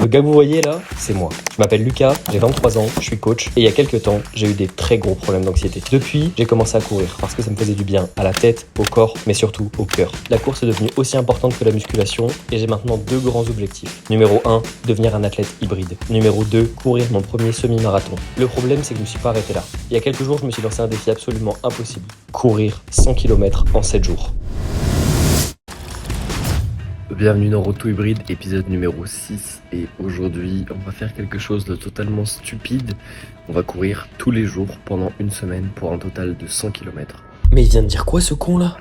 Le gars que vous voyez là, c'est moi. Je m'appelle Lucas, j'ai 23 ans, je suis coach et il y a quelques temps, j'ai eu des très gros problèmes d'anxiété. Depuis, j'ai commencé à courir parce que ça me faisait du bien à la tête, au corps, mais surtout au cœur. La course est devenue aussi importante que la musculation et j'ai maintenant deux grands objectifs. Numéro 1, devenir un athlète hybride. Numéro 2, courir mon premier semi-marathon. Le problème, c'est que je ne me suis pas arrêté là. Il y a quelques jours, je me suis lancé un défi absolument impossible. Courir 100 km en 7 jours. Bienvenue dans Road to Hybride, épisode numéro 6. Et aujourd'hui, on va faire quelque chose de totalement stupide. On va courir tous les jours pendant une semaine pour un total de 100 km. Mais il vient de dire quoi ce con là ?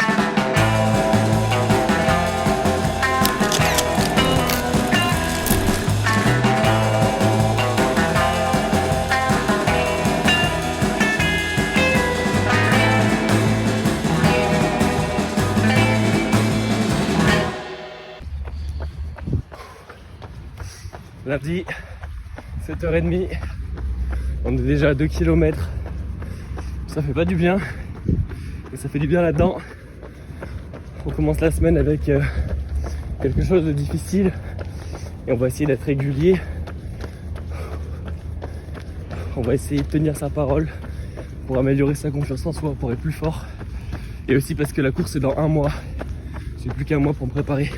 Lundi, 7h30, on est déjà à 2 km, ça fait pas du bien, et ça fait du bien là-dedans. On commence la semaine avec quelque chose de difficile, et on va essayer d'être régulier. On va essayer de tenir sa parole pour améliorer sa confiance en soi, pour être plus fort, et aussi parce que la course est dans un mois, j'ai plus qu'un mois pour me préparer.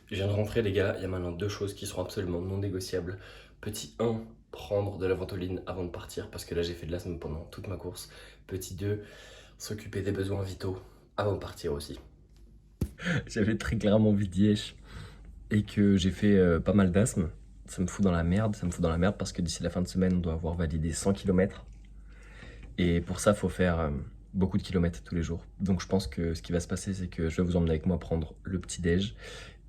Je viens de rentrer les gars, il y a maintenant deux choses qui seront absolument non négociables. Petit 1, prendre de la ventoline avant de partir parce que là j'ai fait de l'asthme pendant toute ma course. Petit 2, s'occuper des besoins vitaux avant de partir aussi. J'avais très clairement envie de Liège et que j'ai fait pas mal d'asthme. Ça me fout dans la merde, parce que d'ici la fin de semaine on doit avoir validé 100 km. Et pour ça il faut faire beaucoup de kilomètres tous les jours. Donc je pense que ce qui va se passer c'est que je vais vous emmener avec moi prendre le petit déj.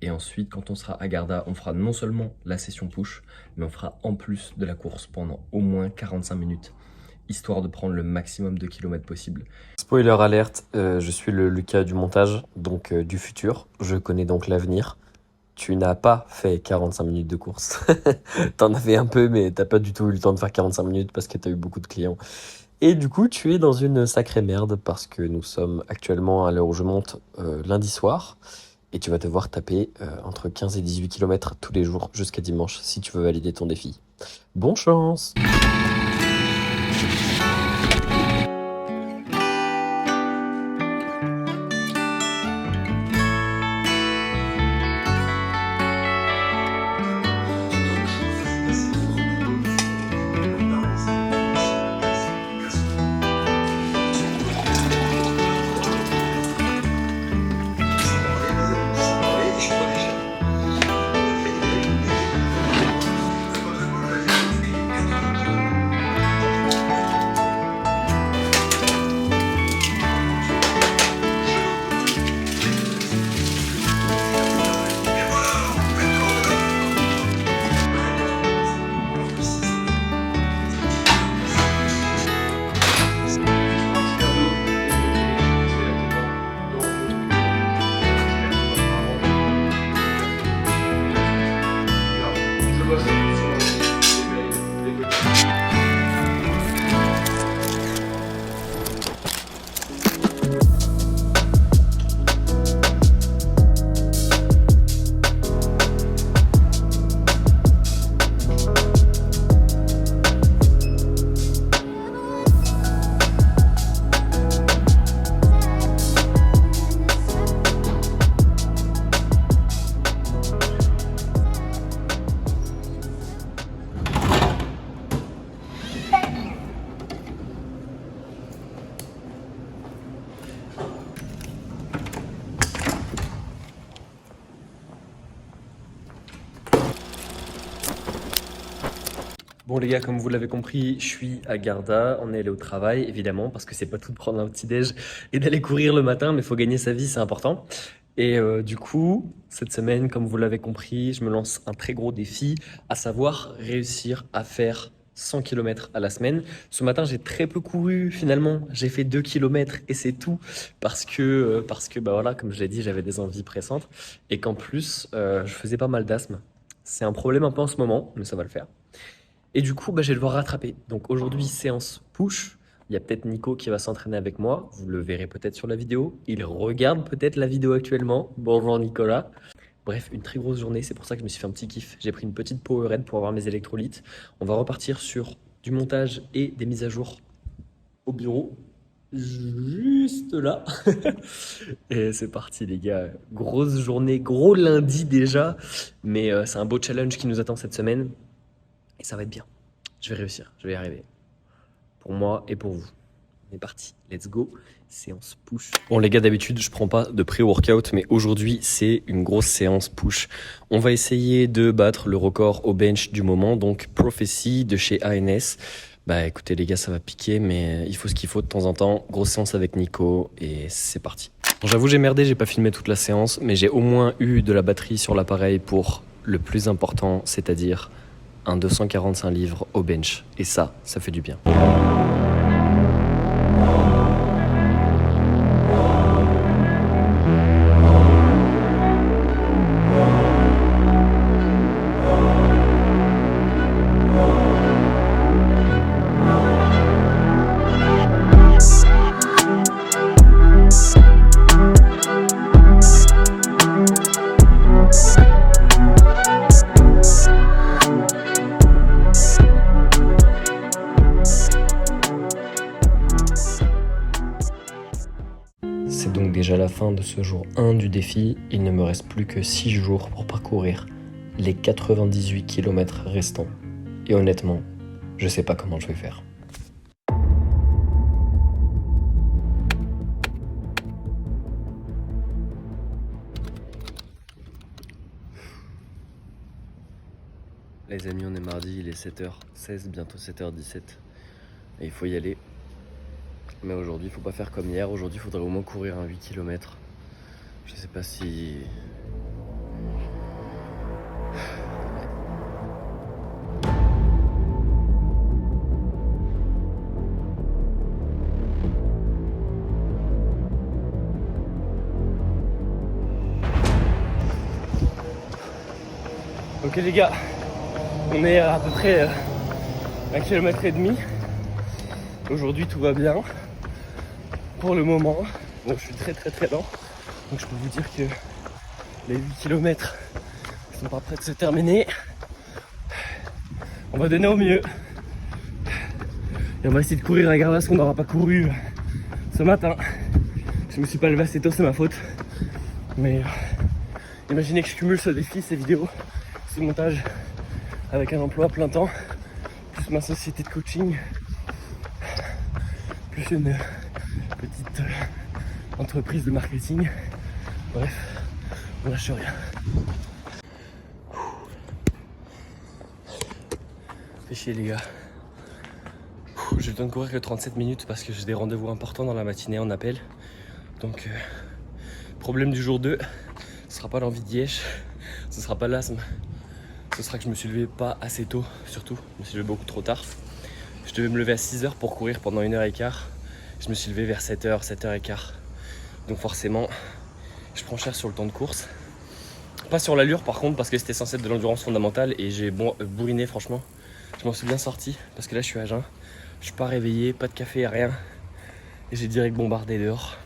Et ensuite, quand on sera à Garda, on fera non seulement la session push, mais on fera en plus de la course pendant au moins 45 minutes, histoire de prendre le maximum de kilomètres possible. Spoiler alerte, je suis le Lucas du montage, donc du futur. Je connais donc l'avenir. Tu n'as pas fait 45 minutes de course. T'en as fait un peu, mais t'as pas du tout eu le temps de faire 45 minutes parce que t'as eu beaucoup de clients. Et du coup, tu es dans une sacrée merde parce que nous sommes actuellement, à l'heure où je monte, lundi soir. Et tu vas devoir taper entre 15 et 18 km tous les jours jusqu'à dimanche si tu veux valider ton défi. Bonne chance! Bon les gars, comme vous l'avez compris, je suis à Garda, on est allé au travail évidemment parce que c'est pas tout de prendre un petit déj et d'aller courir le matin, mais il faut gagner sa vie, c'est important. Et du coup, cette semaine, comme vous l'avez compris, je me lance un très gros défi, à savoir réussir à faire 100 km à la semaine. Ce matin, j'ai très peu couru finalement, j'ai fait 2 km et c'est tout parce que bah voilà, comme je l'ai dit, j'avais des envies pressantes et qu'en plus, je faisais pas mal d'asthme. C'est un problème un peu en ce moment, mais ça va le faire. Et du coup, bah, je vais devoir rattraper. Donc aujourd'hui, séance push. Il y a peut-être Nico qui va s'entraîner avec moi. Vous le verrez peut-être sur la vidéo. Il regarde peut-être la vidéo actuellement. Bonjour Nicolas. Bref, une très grosse journée. C'est pour ça que je me suis fait un petit kiff. J'ai pris une petite Powerade pour avoir mes électrolytes. On va repartir sur du montage et des mises à jour au bureau. Juste là. Et c'est parti les gars. Grosse journée, gros lundi déjà. Mais c'est un beau challenge qui nous attend cette semaine. Et ça va être bien. Je vais réussir, je vais y arriver. Pour moi et pour vous. On est parti, let's go, séance push. Bon les gars, d'habitude je prends pas de pré-workout, mais aujourd'hui c'est une grosse séance push. On va essayer de battre le record au bench du moment, donc Prophecy de chez ANS. Bah écoutez les gars, ça va piquer, mais il faut ce qu'il faut de temps en temps. Grosse séance avec Nico et c'est parti. Bon, j'avoue j'ai merdé, j'ai pas filmé toute la séance, mais j'ai au moins eu de la batterie sur l'appareil pour le plus important, c'est-à-dire un 245 livres au bench. Et ça fait du bien. C'est donc déjà la fin de ce jour 1 du défi. Il ne me reste plus que 6 jours pour parcourir les 98 km restants. Et honnêtement, je sais pas comment je vais faire. Les amis, on est mardi, il est 7h16, bientôt 7h17. Et il faut y aller. Mais aujourd'hui, il faut pas faire comme hier. Aujourd'hui, il faudrait au moins courir un 8 km. Je sais pas si... Ok les gars, on est à peu près 1,5 km. Aujourd'hui tout va bien pour le moment. Donc je suis très lent. Donc je peux vous dire que les 8 km sont pas prêts de se terminer. On va donner au mieux. Et on va essayer de courir à Gardas qu'on n'aura pas couru ce matin. Je me suis pas levé assez tôt, c'est ma faute. Mais imaginez que je cumule ce défi, ces vidéos, ce montage avec un emploi à plein temps, plus ma société de coaching, plus une petite entreprise de marketing. Bref, on lâche rien. Fait chier les gars. J'ai le temps de courir que 37 minutes parce que j'ai des rendez-vous importants dans la matinée en appel. Donc problème du jour 2, ce sera pas l'envie de Liège, ce sera pas l'asthme. Ce sera que je me suis levé pas assez tôt, surtout. Je me suis levé beaucoup trop tard. Je devais me lever à 6h pour courir pendant 1h15. Je me suis levé vers 7h, 7h15. Donc forcément, je prends cher sur le temps de course. Pas sur l'allure par contre, parce que c'était censé être de l'endurance fondamentale et j'ai bourriné franchement. Je m'en suis bien sorti, parce que là je suis à jeun. Je suis pas réveillé, pas de café, rien. Et j'ai direct bombardé dehors.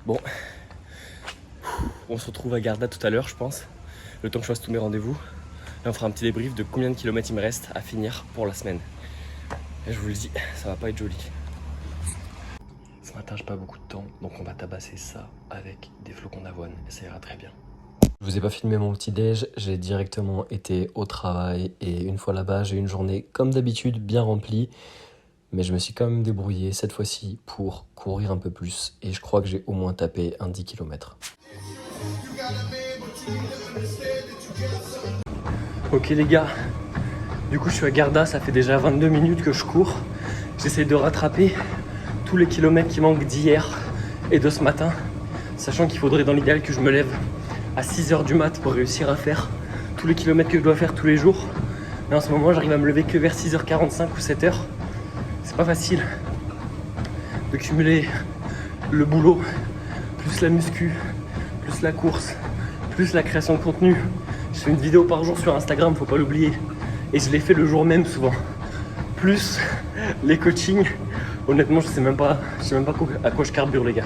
Bon, on se retrouve à Garda tout à l'heure je pense. Le temps que je fasse tous mes rendez-vous. Et on fera un petit débrief de combien de kilomètres il me reste à finir pour la semaine. Et je vous le dis, ça va pas être joli. Ce matin, j'ai pas beaucoup de temps, donc on va tabasser ça avec des flocons d'avoine et ça ira très bien. Je vous ai pas filmé mon petit déj, j'ai directement été au travail et une fois là-bas, j'ai eu une journée comme d'habitude bien remplie. Mais je me suis quand même débrouillé cette fois-ci pour courir un peu plus et je crois que j'ai au moins tapé un 10 km. Ok les gars, du coup je suis à Garda, ça fait déjà 22 minutes que je cours. J'essaie de rattraper tous les kilomètres qui manquent d'hier et de ce matin, sachant qu'il faudrait dans l'idéal que je me lève à 6h du mat pour réussir à faire tous les kilomètres que je dois faire tous les jours. Mais en ce moment j'arrive à me lever que vers 6h45 ou 7h. C'est pas facile de cumuler le boulot, plus la muscu, plus la course, plus la création de contenu. Je fais une vidéo par jour sur Instagram, faut pas l'oublier. Et je l'ai fait le jour même souvent. Plus les coachings, Honnêtement, je sais même pas à quoi je carbure, les gars.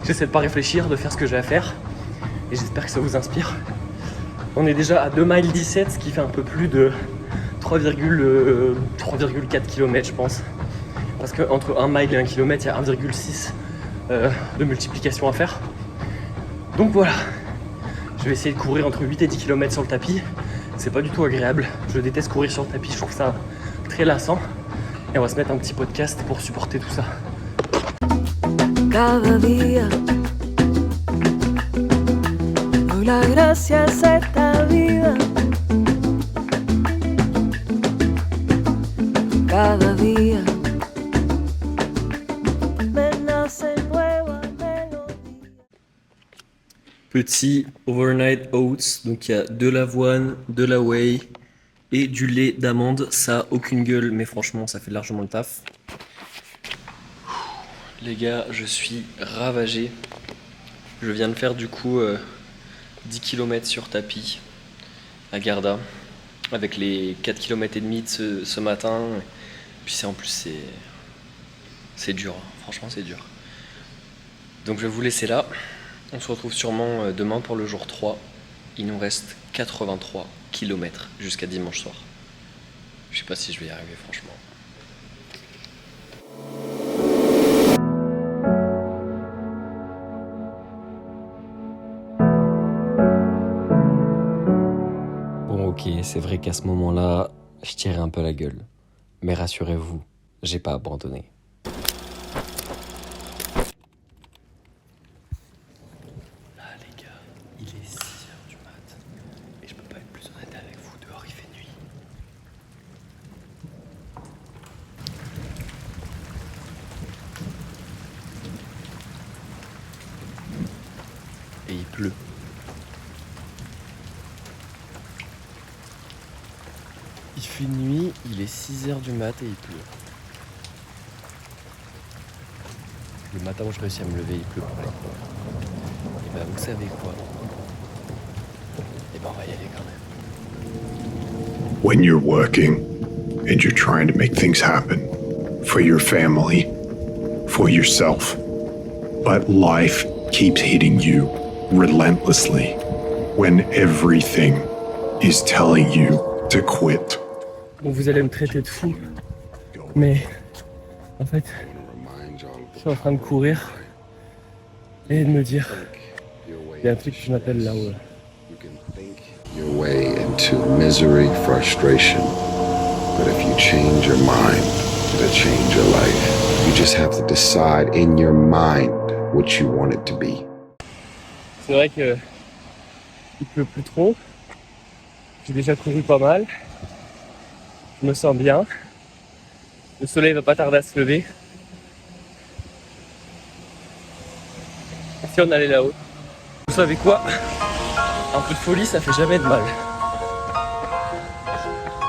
J'essaie de pas réfléchir, de faire ce que j'ai à faire. Et j'espère que ça vous inspire. On est déjà à 2 miles 17, ce qui fait un peu plus de 3,4 km, je pense. Parce qu'entre 1 mile et 1 km, il y a 1,6 de multiplication à faire. Donc voilà. Je vais essayer de courir entre 8 et 10 km sur le tapis. C'est pas du tout agréable. Je déteste courir sur le tapis, je trouve ça très lassant. Et on va se mettre un petit podcast pour supporter tout ça. Cada día doy las gracias a esta vida. Cada día me nace nueva mélodie. Petit overnight oats, donc il y a de l'avoine, de la whey et du lait d'amande. Ça a aucune gueule, mais franchement ça fait largement le taf. Les gars, je suis ravagé. Je viens de faire du coup 10 km sur tapis à Garda avec les 4 km et demi de ce matin. Puis en plus c'est dur, franchement c'est dur. Donc je vais vous laisser là. On se retrouve sûrement demain pour le jour 3. Il nous reste 83 km jusqu'à dimanche soir. Je sais pas si je vais y arriver franchement. Ok, c'est vrai qu'à ce moment-là, je tirais un peu la gueule. Mais rassurez-vous, j'ai pas abandonné. Là les gars, il est 6h du mat. Et je peux pas être plus honnête avec vous, dehors il fait nuit. Et il pleut. Il fait nuit, il est 6h du mat et il pleut. Le matin où je réussis à me lever, il pleut pour aller courir. Et ben vous savez quoi? Et ben on va y aller quand même. When you're working and you're trying to make things happen for your family, for yourself, but life keeps hitting you relentlessly when everything is telling you to quit. Bon, vous allez me traiter de fou, mais en fait, je suis en train de courir et de me dire, il y a un truc que je m'appelle là-haut. Your way into misery, frustration. But if you change your mind, it'll change your life. You just have to decide in your mind what you want it to be. C'est vrai que il pleut plus trop. J'ai déjà couru pas mal. Je me sens bien. Le soleil va pas tarder à se lever. Et si on allait là-haut? Vous savez quoi? Un peu de folie, ça fait jamais de mal.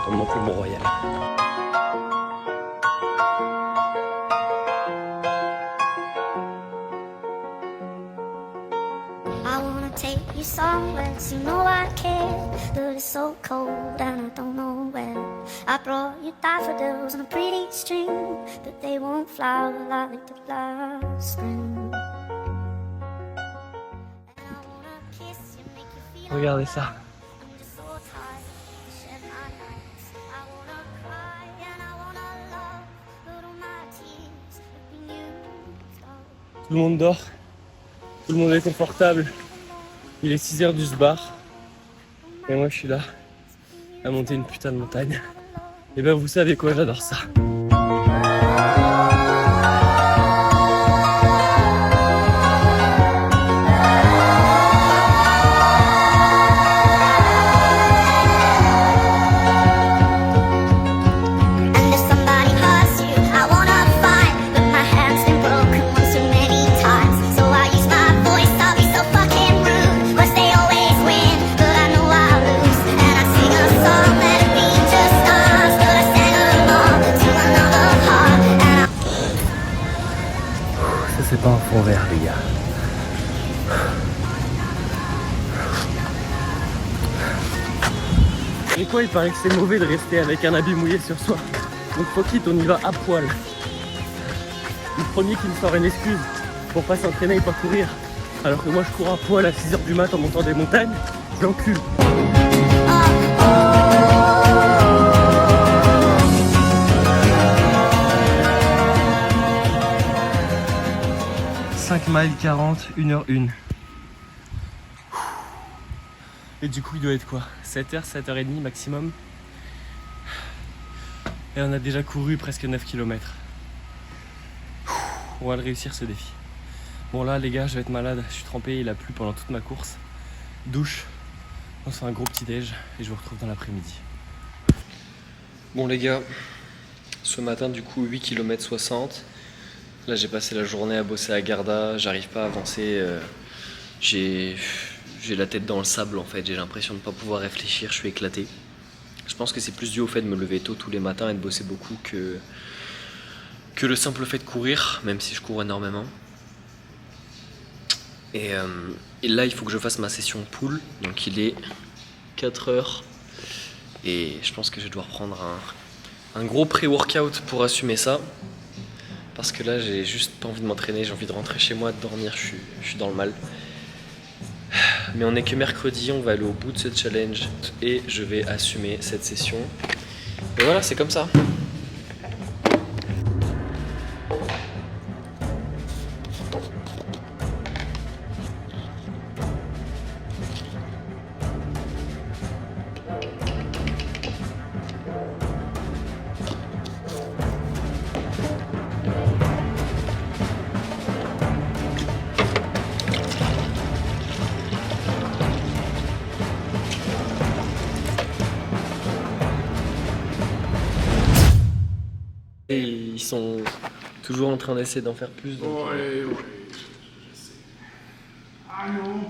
On monte le Mont-Royal. I wanna take you somewhere, you know I care, but it's so cold and I don't know where. I brought you daffodils on a pretty string, but they won't flower like the last spring. And I wanna kiss you, make you feel Regardez ça. I'm just so tired to shed my nights. I wanna cry and I wanna love, but all my tears have been used up. Tout le monde dort. Tout le monde est confortable. Il est 6h du sbar. Et moi je suis là à monter une putain de montagne. Et ben vous savez quoi, j'adore ça. And if somebody hurts you, I wanna fight, but my hand's been broken one too many times. So I use my voice, I'll be so fucking rude. 'Cause they always win, but I know I lose. And I sing a song that it be just us, but I sang along to another heart. And Ça c'est pas un fond vert les gars. Et quoi, il paraît que c'est mauvais de rester avec un habit mouillé sur soi. Donc fuck it, on y va à poil. Le premier qui me sort une excuse pour pas s'entraîner et pas courir, alors que moi je cours à poil à 6h du mat en montant des montagnes, je l'encule. 5 miles 40, 1h01. Et du coup il doit être quoi, 7h, 7h30 maximum. Et on a déjà couru presque 9 km. On va le réussir ce défi. Bon là les gars, je vais être malade, je suis trempé, il a plu pendant toute ma course. Douche, on se fait un gros petit déj et je vous retrouve dans l'après-midi. Bon les gars, ce matin du coup 8 km 60. Là j'ai passé la journée à bosser à Garda, j'arrive pas à avancer. J'ai la tête dans le sable en fait, j'ai l'impression de ne pas pouvoir réfléchir, je suis éclaté. Je pense que c'est plus dû au fait de me lever tôt tous les matins et de bosser beaucoup que le simple fait de courir, même si je cours énormément. Et là il faut que je fasse ma session pool, donc il est 4h et je pense que je vais devoir prendre un gros pré-workout pour assumer ça. Parce que là j'ai juste pas envie de m'entraîner, j'ai envie de rentrer chez moi, de dormir, je suis dans le mal. Mais on n'est que mercredi, on va aller au bout de ce challenge et je vais assumer cette session. Et voilà, c'est comme ça. Et ils sont toujours en train d'essayer d'en faire plus. Donc, Ouais, je sais. Ah non.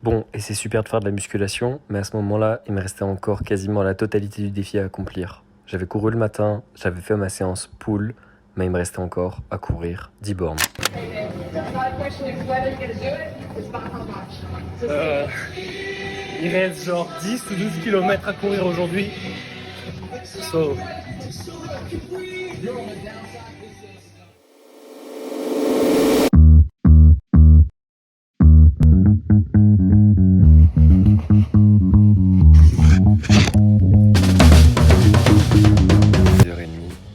Bon, et c'est super de faire de la musculation, mais à ce moment-là, il me restait encore quasiment la totalité du défi à accomplir. J'avais couru le matin, j'avais fait ma séance pool, mais il me restait encore à courir 10 bornes. Il reste genre 10 ou 12 km à courir aujourd'hui. So.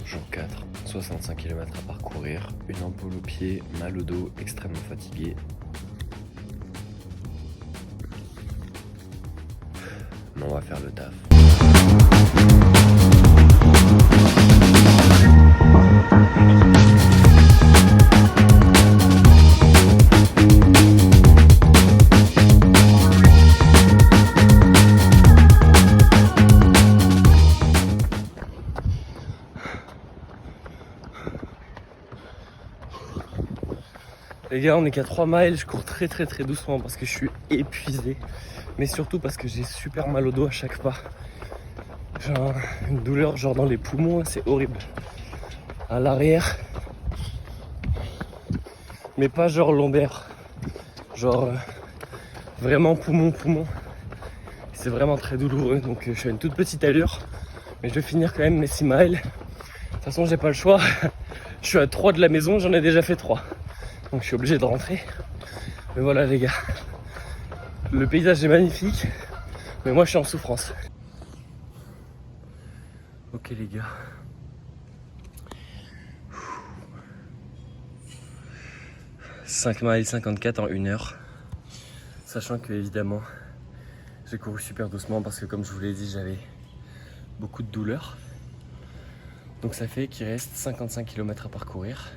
Jour 4, 65 km à parcourir, une ampoule au pied, mal au dos, extrêmement fatigué. Mais on va faire le taf. Les gars, on est qu'à 3 miles, je cours très doucement parce que je suis épuisé. Mais surtout parce que j'ai super mal au dos à chaque pas. Genre une douleur genre dans les poumons, c'est horrible. À l'arrière. Mais pas genre lombaire. Genre vraiment poumon. C'est vraiment très douloureux, donc je suis à une toute petite allure. Mais je vais finir quand même mes 6 miles. De toute façon, j'ai pas le choix. Je suis à 3 de la maison, j'en ai déjà fait 3. Donc je suis obligé de rentrer. Mais voilà les gars. Le paysage est magnifique. Mais moi je suis en souffrance. Ok les gars. « 5 miles 54 en 1 heure. Sachant que évidemment j'ai couru super doucement parce que comme je vous l'ai dit j'avais beaucoup de douleurs. Donc ça fait qu'il reste 55 km à parcourir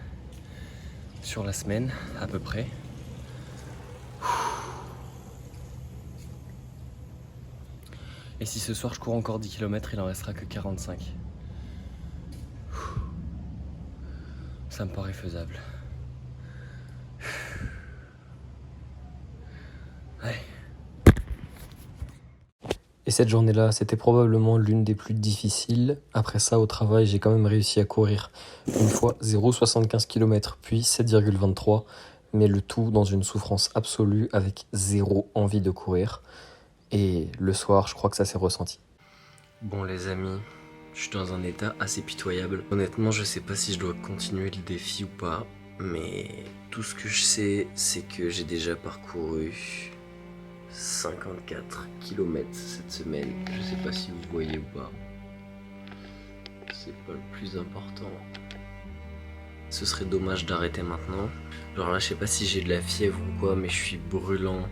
sur la semaine à peu près. Et si ce soir je cours encore 10 km, il en restera que 45. Ça me paraît faisable. Allez. Et cette journée-là, c'était probablement l'une des plus difficiles. Après ça, au travail, j'ai quand même réussi à courir une fois 0,75 km, puis 7,23, mais le tout dans une souffrance absolue avec zéro envie de courir. Et le soir, je crois que ça s'est ressenti. Bon les amis, je suis dans un état assez pitoyable. Honnêtement, je sais pas si je dois continuer le défi ou pas, mais tout ce que je sais, c'est que j'ai déjà parcouru 54 km cette semaine. Je sais pas si vous voyez ou pas. C'est pas le plus important. Ce serait dommage d'arrêter maintenant. Genre là, je sais pas si j'ai de la fièvre ou quoi, mais je suis brûlant.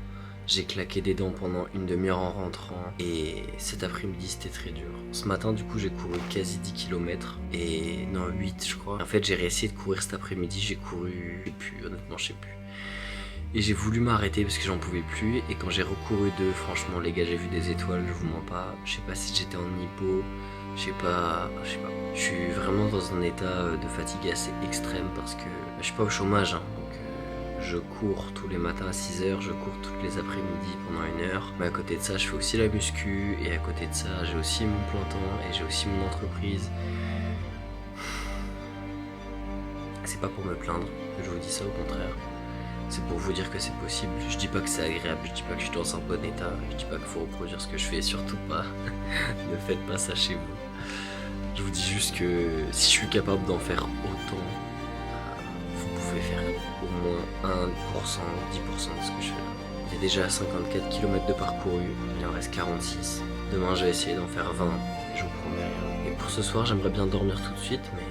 J'ai claqué des dents pendant une demi-heure en rentrant. Et cet après-midi, c'était très dur. Ce matin, du coup, j'ai couru quasi 10 km. Et non, 8, je crois. En fait, j'ai réessayé de courir cet après-midi. J'ai couru, je sais plus, honnêtement, je sais plus. Et j'ai voulu m'arrêter parce que j'en pouvais plus. Et quand j'ai recouru 2, franchement, les gars, j'ai vu des étoiles, je vous mens pas. Je sais pas si j'étais en hypo. Je sais pas. Je suis vraiment dans un état de fatigue assez extrême parce que je suis pas au chômage, hein, donc je cours tous les matins à 6h, je cours toutes les après-midi pendant 1 heure. Mais à côté de ça, je fais aussi la muscu et à côté de ça, j'ai aussi mon plein-temps et j'ai aussi mon entreprise. C'est pas pour me plaindre que je vous dis ça, au contraire. C'est pour vous dire que c'est possible. Je dis pas que c'est agréable, je dis pas que je suis dans un bon état, je dis pas qu'il faut reproduire ce que je fais, surtout pas. Ne faites pas ça chez vous. Je vous dis juste que si je suis capable d'en faire autant, vous pouvez faire au moins 1%, 10% de ce que je fais là. Il y a déjà 54 km de parcouru, il en reste 46. Demain je vais essayer d'en faire 20, et je vous promets rien. Et pour ce soir j'aimerais bien dormir tout de suite, mais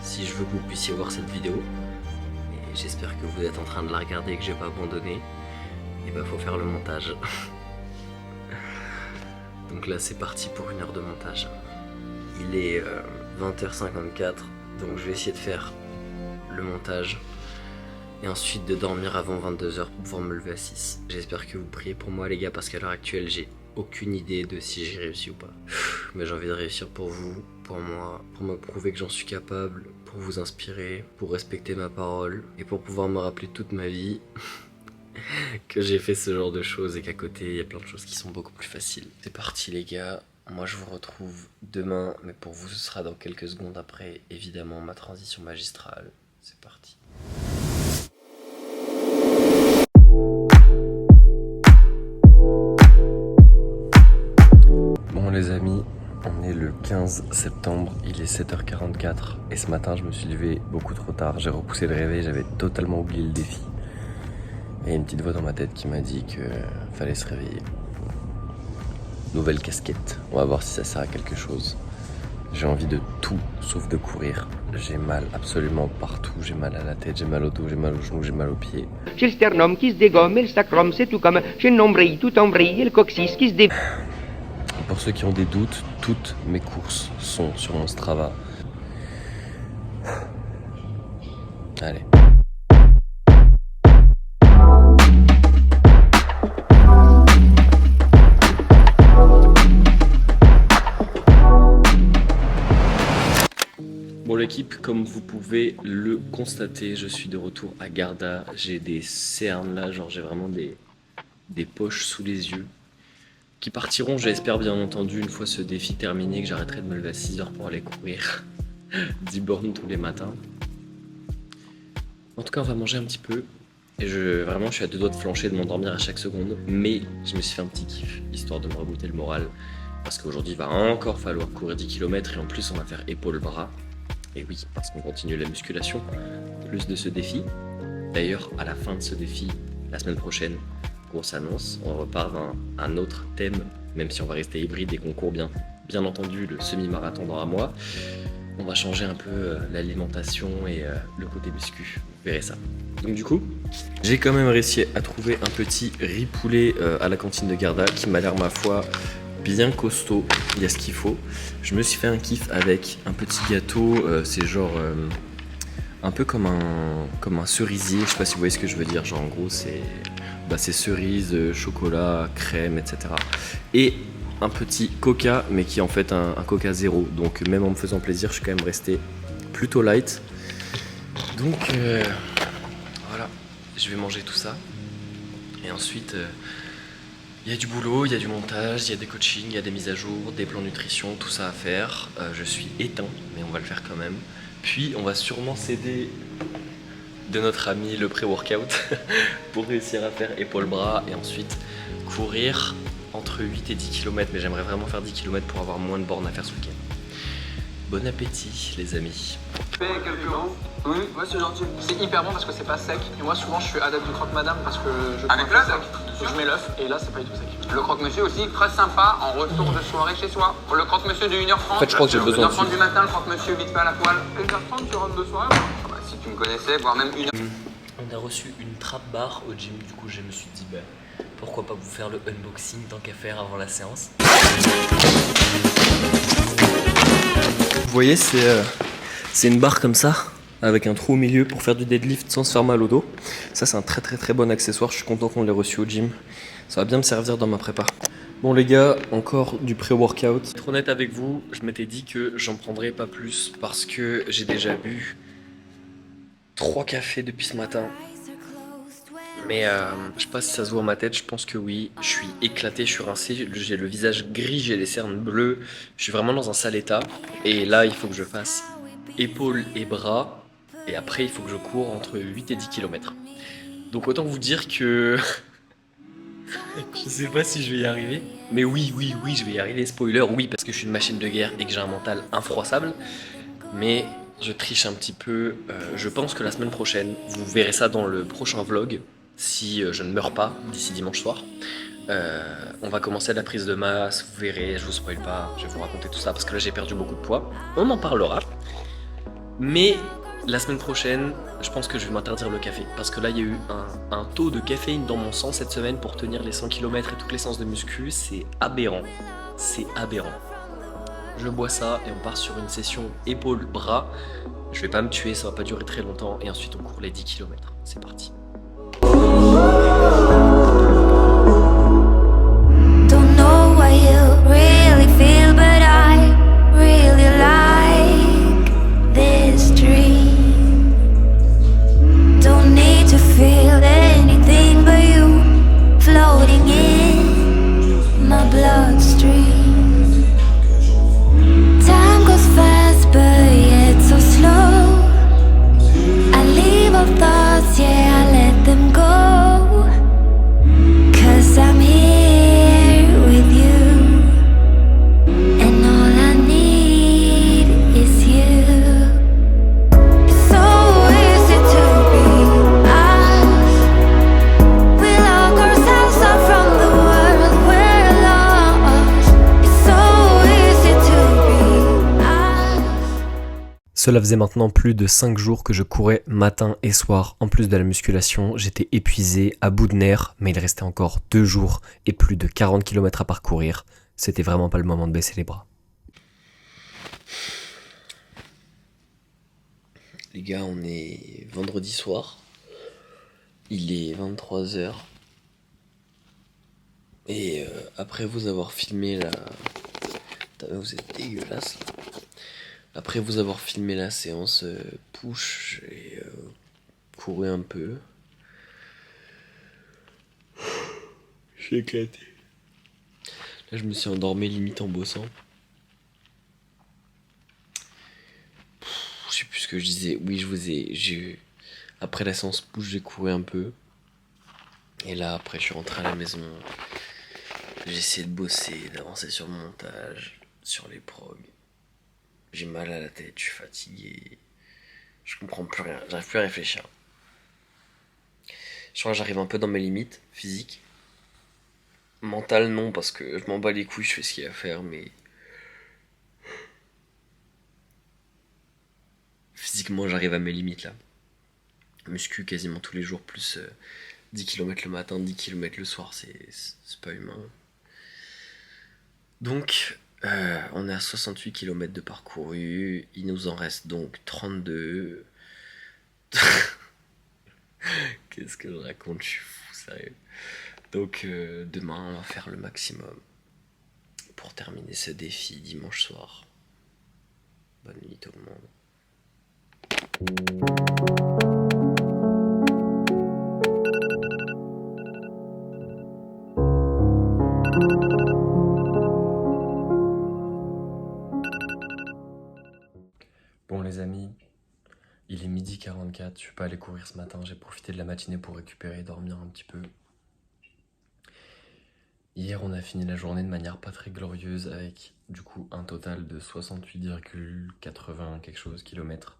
si je veux que vous puissiez voir cette vidéo, et j'espère que vous êtes en train de la regarder et que j'ai pas abandonné, et bah faut faire le montage. Donc là c'est parti pour 1 heure de montage. Il est 20h54, donc je vais essayer de faire le montage et ensuite de dormir avant 22h pour pouvoir me lever à 6. J'espère que vous priez pour moi les gars, parce qu'à l'heure actuelle j'ai aucune idée de si j'ai réussi ou pas. Mais j'ai envie de réussir pour vous, pour moi, pour me prouver que j'en suis capable, pour vous inspirer, pour respecter ma parole et pour pouvoir me rappeler toute ma vie que j'ai fait ce genre de choses et qu'à côté il y a plein de choses qui sont beaucoup plus faciles. C'est parti les gars. Moi je vous retrouve demain, mais pour vous ce sera dans quelques secondes après, évidemment, ma transition magistrale. C'est parti. Bon les amis, on est le 15 septembre, il est 7h44 et ce matin je me suis levé beaucoup trop tard. J'ai repoussé le réveil, j'avais totalement oublié le défi. Et il y a une petite voix dans ma tête qui m'a dit que fallait se réveiller. Nouvelle casquette, on va voir si ça sert à quelque chose. J'ai envie de tout sauf de courir. J'ai mal absolument partout, j'ai mal à la tête, j'ai mal au dos, j'ai mal aux genoux, j'ai mal aux pieds. J'ai le sternum qui se dégomme et le sacrum, c'est tout comme j'ai le nombril tout en vrille et le coccyx qui se dé... Pour ceux qui ont des doutes, toutes mes courses sont sur mon Strava. Allez. Bon l'équipe, comme vous pouvez le constater, je suis de retour à Garda. J'ai des cernes là, genre j'ai vraiment des poches sous les yeux qui partiront, j'espère bien entendu, une fois ce défi terminé, que j'arrêterai de me lever à 6h pour aller courir 10 bornes tous les matins. En tout cas on va manger un petit peu et vraiment je suis à 2 doigts de flancher, de m'endormir à chaque seconde, mais je me suis fait un petit kiff histoire de me rebooter le moral parce qu'aujourd'hui il va encore falloir courir 10 km et en plus on va faire épaule-bras. Et oui, parce qu'on continue la musculation, plus de ce défi. D'ailleurs, à la fin de ce défi, la semaine prochaine, grosse annonce, on repart dans un autre thème, même si on va rester hybride et qu'on court bien entendu le semi-marathon dans un mois. On va changer un peu l'alimentation et le côté muscu, vous verrez ça. Donc du coup, j'ai quand même réussi à trouver un petit riz poulet à la cantine de Garda qui m'a l'air, ma foi, bien costaud, il y a ce qu'il faut. Je me suis fait un kiff avec un petit gâteau, c'est genre un peu comme un cerisier, je sais pas si vous voyez ce que je veux dire, genre en gros c'est cerises, chocolat, crème, etc. Et un petit coca, mais qui est en fait un coca zéro. Donc même en me faisant plaisir, je suis quand même resté plutôt light. Donc voilà, je vais manger tout ça. Et ensuite, il y a du boulot, il y a du montage, il y a des coachings, il y a des mises à jour, des plans nutrition, tout ça à faire. Je suis éteint, mais on va le faire quand même. Puis on va sûrement s'aider de notre ami le pré-workout pour réussir à faire épaule-bras et ensuite courir entre 8 et 10 km. Mais j'aimerais vraiment faire 10 km pour avoir moins de bornes à faire ce week-end. Bon appétit les amis. Fais quelques ronds. Oui, ouais, c'est gentil. C'est hyper bon parce que c'est pas sec. Et moi, souvent, je suis adepte du croque-madame parce que je Avec l'œuf sec. Donc, je mets l'œuf et là, c'est pas du tout sec. Le croque-monsieur aussi, très sympa en retour de soirée chez soi. Pour le croque-monsieur de 1h30. En fait, je crois que j'ai besoin de 1h30 du sucre. matin, le croque-monsieur vite fait à la poêle. 1h30, tu rentres de soirée Ah bah, si tu me connaissais, voire même 1h. On a reçu une trap bar au gym, du coup je me suis dit pourquoi pas vous faire le unboxing tant qu'à faire avant la séance. Vous voyez c'est une barre comme ça avec un trou au milieu pour faire du deadlift sans se faire mal au dos. Ça c'est un très bon accessoire, je suis content qu'on l'ait reçu au gym. Ça va bien me servir dans ma prépa. Bon les gars, encore du pré-workout. Pour être honnête avec vous, je m'étais dit que j'en prendrais pas plus parce que j'ai déjà bu 3 cafés depuis ce matin. Mais je sais pas si ça se voit à ma tête, je pense que oui. Je suis éclaté, je suis rincé, j'ai le visage gris, j'ai les cernes bleues. Je suis vraiment dans un sale état. Et là, il faut que je fasse épaules et bras. Et après, il faut que je cours entre 8 et 10 km. Donc autant vous dire que... je sais pas si je vais y arriver. Mais oui, je vais y arriver. Spoiler, oui, parce que je suis une machine de guerre et que j'ai un mental infroissable. Mais je triche un petit peu. Je pense que la semaine prochaine, vous verrez ça dans le prochain vlog. Si je ne meurs pas d'ici dimanche soir. On va commencer la prise de masse, vous verrez, je vous spoil pas, je vais vous raconter tout ça parce que là j'ai perdu beaucoup de poids. On en parlera. Mais la semaine prochaine, je pense que je vais m'interdire le café. Parce que là il y a eu un taux de caféine dans mon sang cette semaine pour tenir les 100 km et toutes les séances de muscu. C'est aberrant. C'est aberrant. Je bois ça et on part sur une session épaules-bras. Je vais pas me tuer, ça va pas durer très longtemps. Et ensuite on court les 10 km. C'est parti. Don't know what you really feel, but I really like this dream. Don't need to feel anything but you floating in my bloodstream. Time goes fast, but yet so slow. I leave all thoughts, yeah, I let them go. 'Cause I'm here with you, and all I need is you. It's so easy to be us. We lock ourselves up from the world we're lost. It's so easy to be us. Cela faisait maintenant plus de 5 jours que je courais matin et soir. En plus de la musculation, j'étais épuisé, à bout de nerfs, mais il restait encore 2 jours et plus de 40 km à parcourir. C'était vraiment pas le moment de baisser les bras. Les gars, on est vendredi soir. Il est 23h. Et après vous avoir filmé la... Putain, vous êtes dégueulasse. Après vous avoir filmé la séance push et couru un peu, j'ai éclaté. Là je me suis endormi limite en bossant. Je sais plus ce que je disais. Oui, après la séance push j'ai couru un peu. Et là après je suis rentré à la maison. J'ai essayé de bosser, d'avancer sur le montage, sur les progs. J'ai mal à la tête, je suis fatigué. Je comprends plus rien, j'arrive plus à réfléchir. Je crois que j'arrive un peu dans mes limites physiques. Mentales non, parce que je m'en bats les couilles, je fais ce qu'il y a à faire, mais... Physiquement j'arrive à mes limites là. Muscu quasiment tous les jours, plus 10 km le matin, 10 km le soir, c'est pas humain. Donc... on est à 68 km de parcouru, il nous en reste donc 32. Qu'est-ce que je raconte, je suis fou, sérieux. Donc demain on va faire le maximum pour terminer ce défi dimanche soir. Bonne nuit tout le monde. Bon les amis, il est 12h44, je suis pas allé courir ce matin, j'ai profité de la matinée pour récupérer et dormir un petit peu. Hier on a fini la journée de manière pas très glorieuse avec du coup un total de 68,80 quelque chose kilomètres.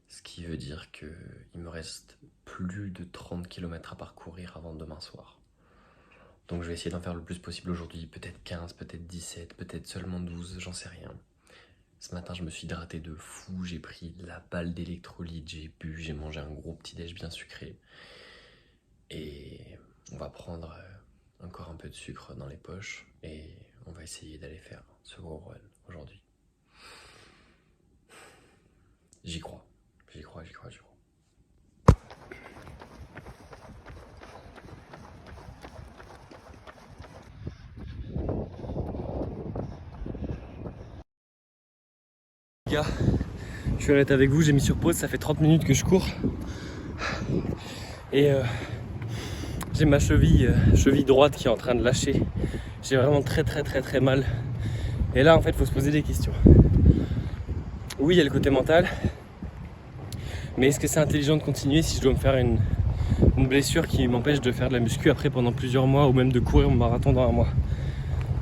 Ce qui veut dire qu'il me reste plus de 30 km à parcourir avant demain soir. Donc je vais essayer d'en faire le plus possible aujourd'hui, peut-être 15, peut-être 17, peut-être seulement 12, j'en sais rien. Ce matin je me suis hydraté de fou, j'ai pris la balle d'électrolyte, j'ai bu, j'ai mangé un gros petit déj bien sucré. Et on va prendre encore un peu de sucre dans les poches et on va essayer d'aller faire ce gros run aujourd'hui. J'y crois. J'y crois. Les gars, je suis honnête avec vous, j'ai mis sur pause, ça fait 30 minutes que je cours. Et j'ai ma cheville droite qui est en train de lâcher. J'ai vraiment très mal. Et là en fait il faut se poser des questions. Oui, il y a le côté mental. Mais est-ce que c'est intelligent de continuer si je dois me faire une blessure qui m'empêche de faire de la muscu après pendant plusieurs mois ou même de courir mon marathon dans un mois?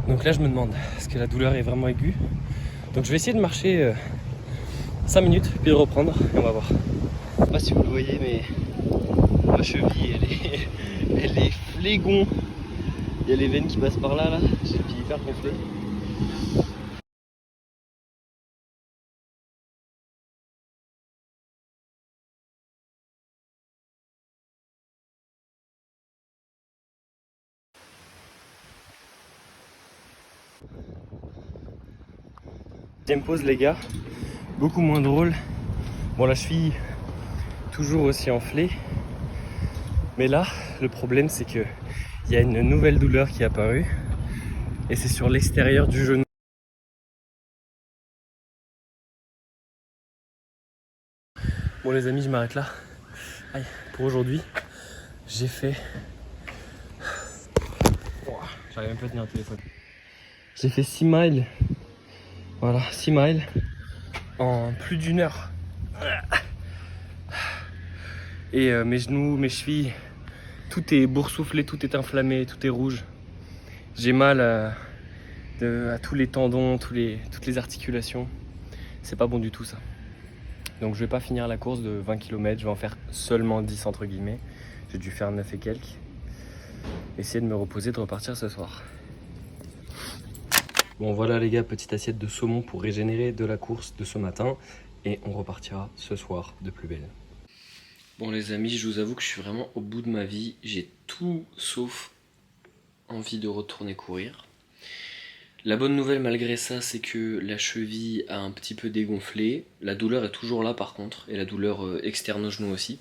Donc là je me demande, est-ce que la douleur est vraiment aiguë? Donc je vais essayer de marcher 5 minutes puis de reprendre et on va voir. Je sais pas si vous le voyez mais ma cheville elle est flégon. Il y a les veines qui passent par là, j'ai le pied hyper gonflé. Deuxième pause les gars, beaucoup moins drôle. Bon la cheville toujours aussi enflée. Mais là, le problème c'est que il y a une nouvelle douleur qui est apparue. Et c'est sur l'extérieur du genou. Bon les amis, je m'arrête là. Aïe, pour aujourd'hui, j'ai fait... J'arrive même pas à tenir un téléphone. J'ai fait 6 miles. Voilà, 6 miles en plus d'1 heure. Et mes genoux, mes chevilles, tout est boursouflé, tout est inflammé, tout est rouge. J'ai mal à tous les tendons, toutes les articulations. C'est pas bon du tout ça. Donc je vais pas finir la course de 20 km, je vais en faire seulement 10 entre guillemets. J'ai dû faire 9 et quelques. Essayer de me reposer, de repartir ce soir. Bon voilà les gars, petite assiette de saumon pour régénérer de la course de ce matin. Et on repartira ce soir de plus belle. Bon les amis, je vous avoue que je suis vraiment au bout de ma vie. J'ai tout sauf envie de retourner courir. La bonne nouvelle malgré ça, c'est que la cheville a un petit peu dégonflé. La douleur est toujours là par contre, et la douleur externe au genou aussi.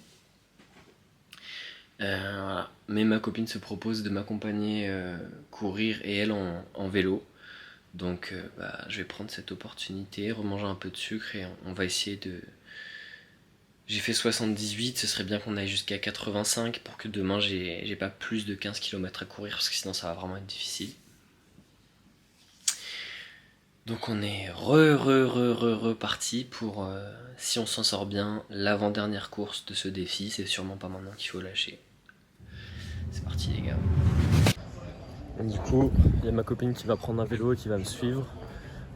Voilà. Mais ma copine se propose de m'accompagner courir et elle en vélo. Donc je vais prendre cette opportunité, remanger un peu de sucre et on va essayer de... J'ai fait 78, ce serait bien qu'on aille jusqu'à 85 pour que demain j'ai pas plus de 15 km à courir parce que sinon ça va vraiment être difficile. Donc on est reparti pour, si on s'en sort bien, l'avant-dernière course de ce défi. C'est sûrement pas maintenant qu'il faut lâcher. C'est parti les gars. Du coup, il y a ma copine qui va prendre un vélo et qui va me suivre.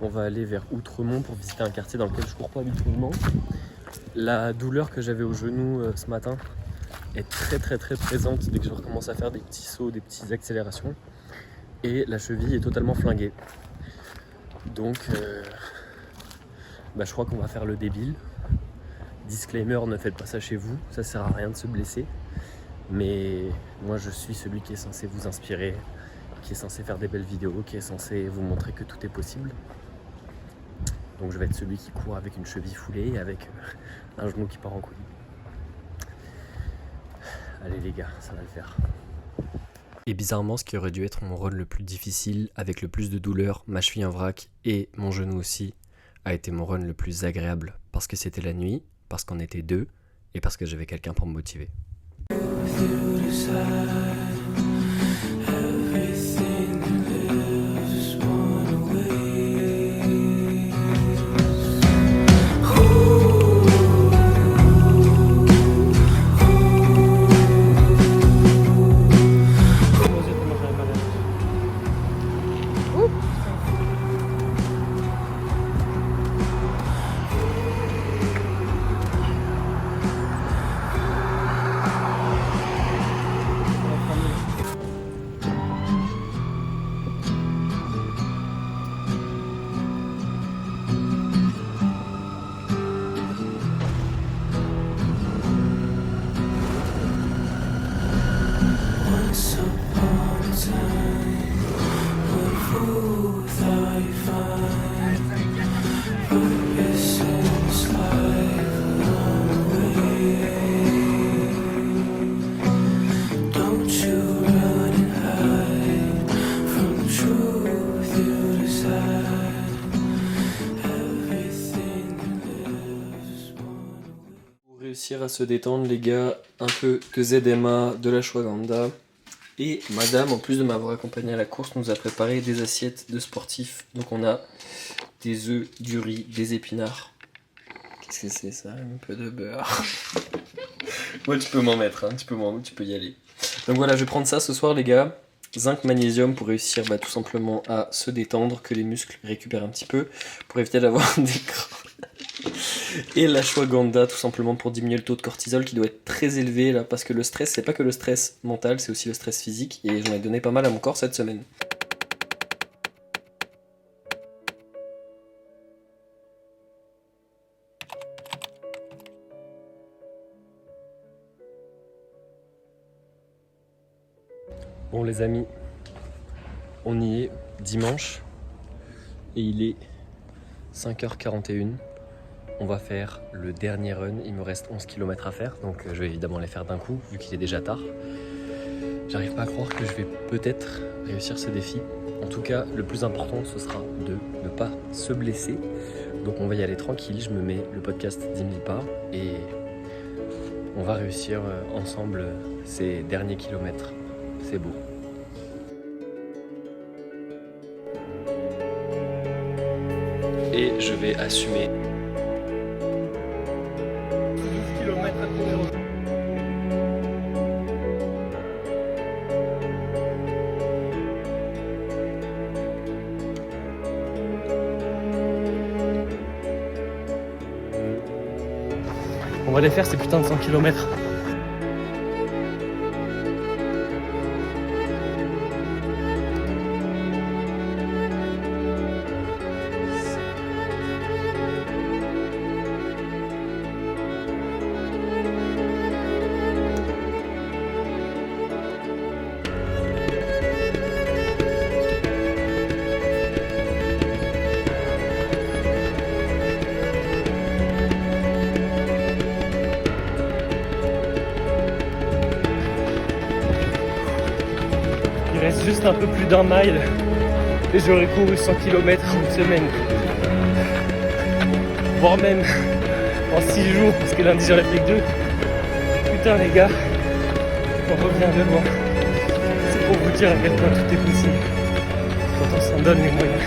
On va aller vers Outremont pour visiter un quartier dans lequel je cours pas habituellement. La douleur que j'avais au genou ce matin est très présente dès que je recommence à faire des petits sauts, des petites accélérations. Et la cheville est totalement flinguée. Donc je crois qu'on va faire le débile. Disclaimer, ne faites pas ça chez vous, ça sert à rien de se blesser. Mais moi je suis celui qui est censé vous inspirer, qui est censé faire des belles vidéos, qui est censé vous montrer que tout est possible. Donc je vais être celui qui court avec une cheville foulée et avec un genou qui part en couille. Allez les gars, ça va le faire. Et bizarrement, ce qui aurait dû être mon run le plus difficile, avec le plus de douleur, ma cheville en vrac et mon genou aussi, a été mon run le plus agréable. Parce que c'était la nuit, parce qu'on était deux, et parce que j'avais quelqu'un pour me motiver. Pour réussir à se détendre, les gars, un peu de ZMA, de la ashwagandha. Et madame, en plus de m'avoir accompagné à la course, nous a préparé des assiettes de sportifs. Donc on a des œufs, du riz, des épinards. Qu'est-ce que c'est ça? Un peu de beurre. Ouais, tu peux m'en mettre, hein. Tu peux y aller. Donc voilà, je vais prendre ça ce soir, les gars. Zinc, magnésium pour réussir tout simplement à se détendre, que les muscles récupèrent un petit peu, pour éviter d'avoir des crans. Et l'ashwagandha tout simplement pour diminuer le taux de cortisol qui doit être très élevé là, parce que le stress, c'est pas que le stress mental, c'est aussi le stress physique, et j'en ai donné pas mal à mon corps cette semaine. Bon les amis, on y est dimanche et il est 5h41. On va faire le dernier run, il me reste 11 km à faire, donc je vais évidemment les faire d'un coup vu qu'il est déjà tard. J'arrive pas à croire que je vais peut-être réussir ce défi. En tout cas, le plus important ce sera de ne pas se blesser. Donc on va y aller tranquille, je me mets le podcast 10 000 pas et on va réussir ensemble ces derniers kilomètres. C'est beau. Et je vais assumer. 12 km à courir. On va les faire ces putains de 100 km. Il reste juste un peu plus d'un mile et j'aurais couru 100 km en une semaine. Voire même en 6 jours parce que lundi j'en ai fait que 2. Putain les gars, on revient de loin. C'est pour vous dire à quel point tout est possible quand on s'en donne les moyens.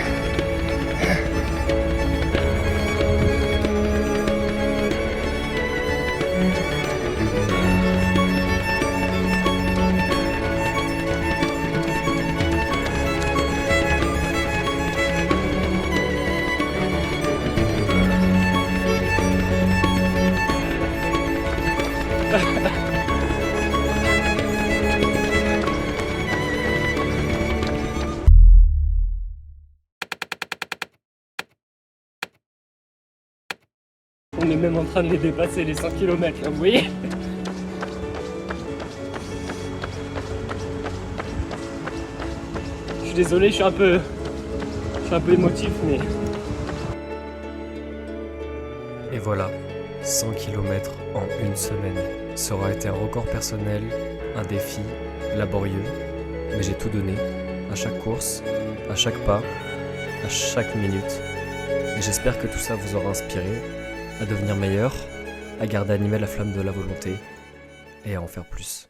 On est même en train de les dépasser les 100 km là, vous voyez? Je suis désolé, je suis un peu émotif mais... Et voilà, 100 km en une semaine. Ça aura été un record personnel, un défi laborieux, mais j'ai tout donné, à chaque course, à chaque pas, à chaque minute. Et j'espère que tout ça vous aura inspiré à devenir meilleur, à garder animée la flamme de la volonté et à en faire plus.